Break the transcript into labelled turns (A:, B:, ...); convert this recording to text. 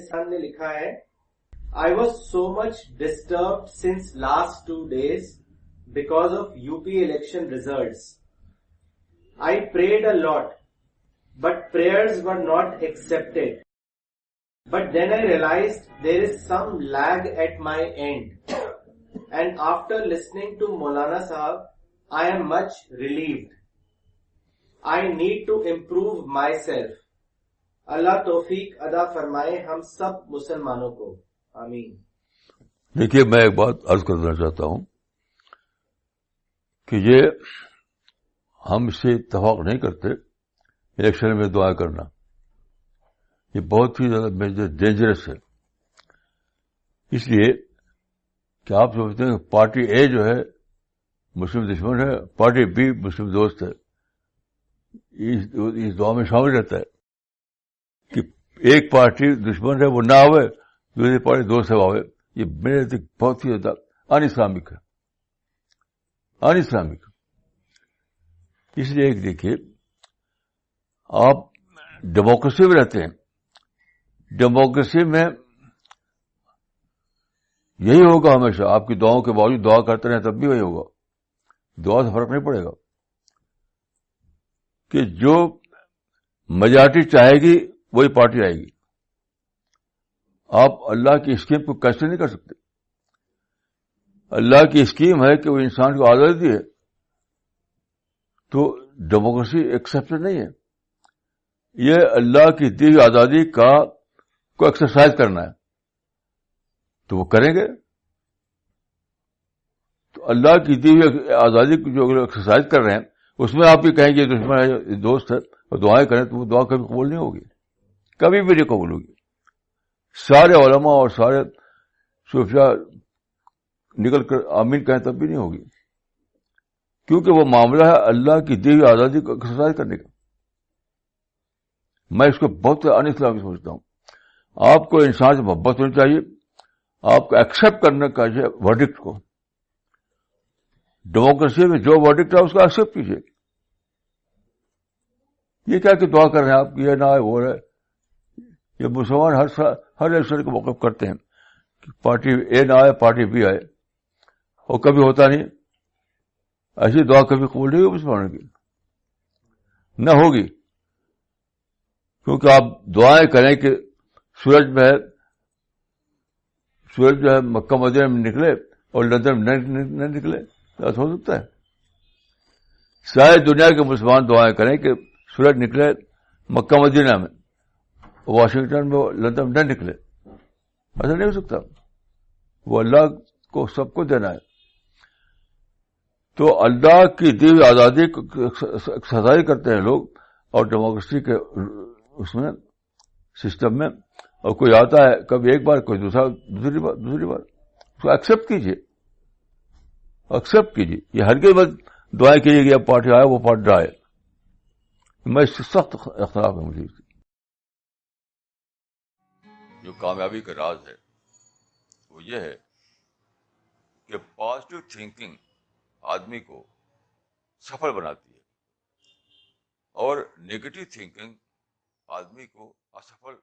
A: افغانستان نے لکھا ہے, I was so much disturbed since last 2 days because of UP election results. I prayed a lot, but prayers were not accepted. But then I realized there is some lag at my end. And after listening to Maulana Sahab, I am much relieved. I need to improve myself. اللہ توفیق ادا فرمائے ہم سب مسلمانوں کو, آمین.
B: دیکھیے میں ایک بات عرض کرنا چاہتا ہوں کہ یہ ہم اس سے اتفاق نہیں کرتے الیکشن میں دعا کرنا. یہ بہت ہی زیادہ ڈینجرس ہے. اس لیے کہ آپ سمجھتے ہیں کہ پارٹی اے جو ہے مسلم دشمن ہے, پارٹی بی مسلم دوست ہے. اس دعا میں شامل رہتا ہے کہ ایک پارٹی دشمن ہے وہ نہ آوے, دوسری پارٹی دوست ہے وہ آوے. یہ میرے نزدیک بہت ہی زیادہ ان اسلامک ہے, ان اسلامک. اس لیے ایک دیکھیے, آپ ڈیموکریسی میں رہتے ہیں, ڈیموکریسی میں یہی ہوگا ہمیشہ. آپ کی دعاؤں کے باوجود دعا کرتے رہیں تب بھی وہی ہوگا. دعا سے فرق نہیں پڑے گا کہ جو میجارٹی چاہے گی وہی پارٹی آئے گی. آپ اللہ کی اسکیم کو کیسے نہیں کر سکتے. اللہ کی اسکیم ہے کہ وہ انسان کو آزادی ہے, تو ڈیموکریسی ایکسیپشن نہیں ہے. یہ اللہ کی دی ہوئی آزادی کو ایکسرسائز کرنا ہے, تو وہ کریں گے. تو اللہ کی دی ہوئی آزادی کو جو ایکسرسائز کر رہے ہیں اس میں آپ بھی کہیں گے دشمن ہے, یہ دوست ہے, اور دعائیں کریں تو وہ دعا کبھی قبول نہیں ہوگی, کبھی بھی نہیں قبول ہوگی. سارے علماء اور سارے صوفیاء نکل کر آمین کہیں تب بھی نہیں ہوگی, کیونکہ وہ معاملہ ہے اللہ کی دی ہوئی آزادی کو ایکسرسائز کرنے کا. میں اس کو بہت ان اسلامی سمجھتا ہوں. آپ کو انسان سے محبت ہونی چاہیے, آپ کو ایکسپٹ کرنا چاہیے ورڈکٹ کو. ڈیموکریسی میں جو ورڈکٹ ہے اس کو ایکسپٹ کیجیے. یہ کیا کہ دعا کر رہے ہیں آپ, یہ نہ آئے وہ رہے. یہ مسلمان ہر الیکشن کو موقف کرتے ہیں کہ پارٹی اے نہ آئے پارٹی بی آئے, اور کبھی ہوتا نہیں. ایسی دعا کبھی قبول نہیں ہوگی مسلمانوں کی, نہ ہوگی. کیونکہ آپ دعائیں کریں کہ سورج جو ہے مکہ مدینہ میں نکلے اور لندن میں نہ نکلے, ایسا ہو سکتا ہے؟ ساری دنیا کے مسلمان دعائیں کریں کہ سورج نکلے مکہ مدینہ میں, واشنگٹن میں, لندن میں نہ نکلے. ایسا نہیں ہو سکتا. وہ اللہ کو سب کو دینا ہے. تو اللہ کی دی ہوئی آزادی کو ایکسرسائز کرتے ہیں لوگ, اور ڈیموکریسی کے اس میں سسٹم میں, اور کوئی آتا ہے کبھی ایک بار کوئی دوسری بار اس کو ایکسپٹ کیجیے, ایکسپٹ کیجیے. یہ ہرگز مت دعائیں کیجیے کہ اب پارٹی آئے وہ پارٹی آئے. میں اس سے سخت اختلاف ہے مجھے. جو کامیابی کا راز ہے وہ یہ ہے کہ پازیٹو تھنکنگ آدمی کو سفل بناتی ہے, اور نیگیٹو تھنکنگ آدمی کو اسفل